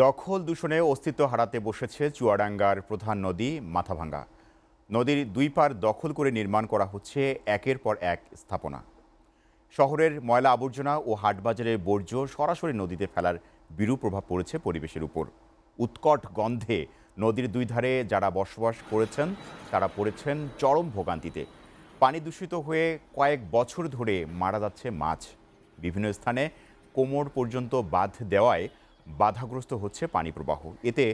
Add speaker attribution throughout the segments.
Speaker 1: দখল দূষণে অস্তিত্ব হারাতে বসেছে চুয়াডাঙ্গার প্রধান নদী মাথাভাঙ্গা। নদীর দুই পার দখল করে নির্মাণ করা হচ্ছে একের পর এক স্থাপনা। শহরের ময়লা আবর্জনা ও হাটবাজারের বর্জ্য সরাসরি নদীতে ফেলার বিরূপ প্রভাব পড়েছে পরিবেশের উপর। উৎকট গন্ধে নদীর দুই ধারে যারা বসবাস করেছেন তারা পড়েছেন চরম ভোগান্তিতে। পানি দূষিত হয়ে কয়েক বছর ধরে মারা যাচ্ছে মাছ। বিভিন্ন স্থানে কোমর পর্যন্ত বাঁধ দেওয়ায় বাধাগ্রস্ত হচ্ছে পানি প্রবাহ। এতে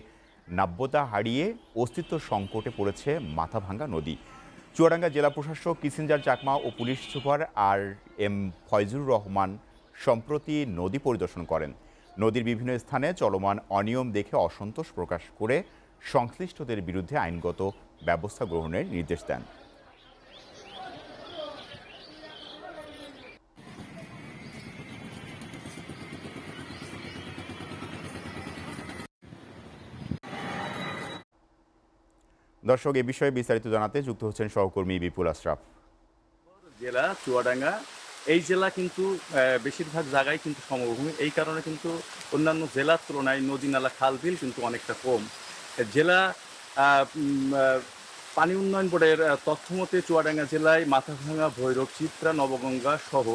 Speaker 1: নাব্যতা হারিয়ে অস্তিত্ব সংকটে পড়েছে মাথাভাঙ্গা নদী। চুয়াডাঙ্গা জেলা প্রশাসক কিসিঞ্জার চাকমা ও police super RM Foyzur Rahman সম্প্রতি নদী পরিদর্শন করেন। নদীর বিভিন্ন স্থানে চলমান অনিয়ম দেখে অসন্তোষ প্রকাশ করে সংশ্লিষ্টদের বিরুদ্ধে আইনগত ব্যবস্থা গ্রহণের নির্দেশ দেন। দর্শক, এ বিষয়ে বিস্তারিত জানাতে যুক্ত হচ্ছেন সহকর্মী বিপুল আশরাফ।
Speaker 2: জেলা চুয়াডাঙ্গা এই জেলা কিন্তু বেশিরভাগ জায়গায় কিন্তু সমভূমি। এই কারণে কিন্তু অন্যান্য জেলার তুলনায় নদী নালা খাল বিল কিন্তু অনেকটা কম। জেলা পানি উন্নয়ন বোর্ডের তথ্য মতে চুয়াডাঙ্গা জেলায় মাথাভাঙ্গা, ভৈরব, চিত্রা, নবগঙ্গা সহ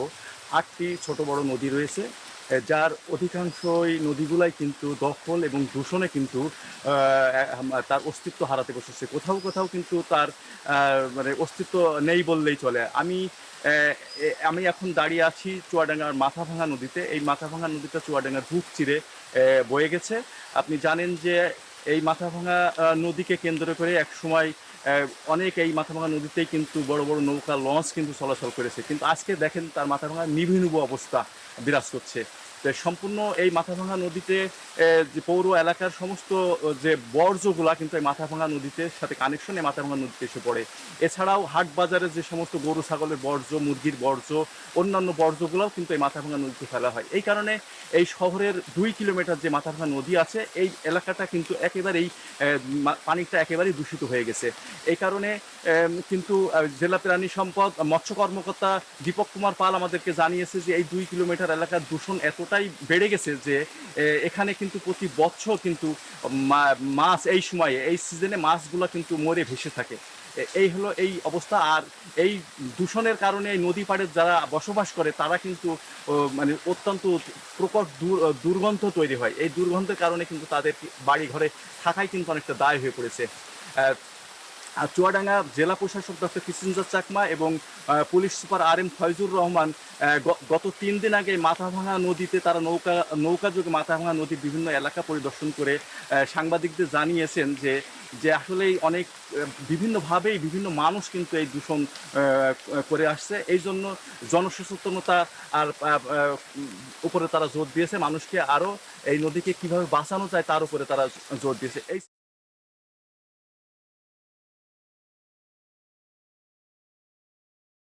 Speaker 2: 8টি ছোট বড় নদী রয়েছে, যার অধিকাংশই নদীগুলাই কিন্তু দখল এবং দূষণে কিন্তু তার অস্তিত্ব হারাতে বসেছে। কোথাও কোথাও কিন্তু তার মানে অস্তিত্ব নেই বললেই চলে। আমি এখন দাঁড়িয়ে আছি চুয়াডাঙ্গার মাথাভাঙ্গা নদীতে। এই মাথাভাঙ্গা নদীটা চুয়াডাঙ্গার বুক চিরে বয়ে গেছে। আপনি জানেন যে এই মাথাভাঙ্গা নদীকে কেন্দ্র করে এক সময় অনেক এই মাথাভাঙ্গা নদীতেই কিন্তু বড় বড় নৌকা, লঞ্চ কিন্তু চলাচল করেছে, কিন্তু আজকে দেখেন তার মাথাভাঙ্গা নিভু অবস্থা বিরাজ করছে। তো সম্পূর্ণ এই মাথাভাঙ্গা নদীতে যে পৌর এলাকার সমস্ত যে বর্জ্যগুলা কিন্তু এই মাথাভাঙ্গা নদীতে সাথে কানেকশনে মাথাভাঙ্গা নদীতে এসে পড়ে। এছাড়াও হাট বাজারের যে সমস্ত গরু ছাগলের বর্জ্য, মুরগির বর্জ্য, অন্যান্য বর্জ্যগুলোও কিন্তু এই মাথাভাঙ্গা নদীতে ফেলা হয়। এই কারণে এই শহরের 2 কিলোমিটার যে মাথাভাঙ্গা নদী আছে, এই এলাকাটা কিন্তু একেবারেই পানিটা একেবারেই দূষিত হয়ে গেছে। এই কারণে কিন্তু জেলা প্রাণী সম্পদ মৎস্য কর্মকর্তা দীপক কুমার পাল আমাদেরকে জানিয়েছে যে এই 2 কিলোমিটার এলাকার দূষণ এতটাই বেড়ে গেছে যে এখানে কিন্তু প্রতি বছর কিন্তু মাছ এই সময়ে এই সিজনে মাছগুলো কিন্তু মরে ভেসে থাকে। এই হলো এই অবস্থা। আর এই দূষণের কারণে এই নদী পাড়ে যারা বসবাস করে তারা কিন্তু মানে অত্যন্ত প্রকট দুর্গন্ধ তৈরি হয়। এই দুর্গন্ধের কারণে কিন্তু তাদের বাড়ি ঘরে থাকাই কিন্তু অনেকটা দায় হয়ে পড়েছে। আর চুয়াডাঙ্গা জেলা প্রশাসক ডক্টর কিসিঞ্জার চাকমা এবং police super RM Foyzur Rahman গত 3 দিন আগে মাথাভাঙ্গা নদীতে তারা নৌকাযোগে মাথাভাঙ্গা নদীর বিভিন্ন এলাকা পরিদর্শন করে সাংবাদিকদের জানিয়েছেন যে আসলেই অনেক বিভিন্নভাবেই বিভিন্ন মানুষ কিন্তু এই দূষণ করে আসছে। এই জন্য জনসচেতনতা আর উপরে তারা জোর দিয়েছে, মানুষকে আরও এই নদীকে কিভাবে বাঁচানো যায় তার উপরে তারা জোর দিয়েছে। এই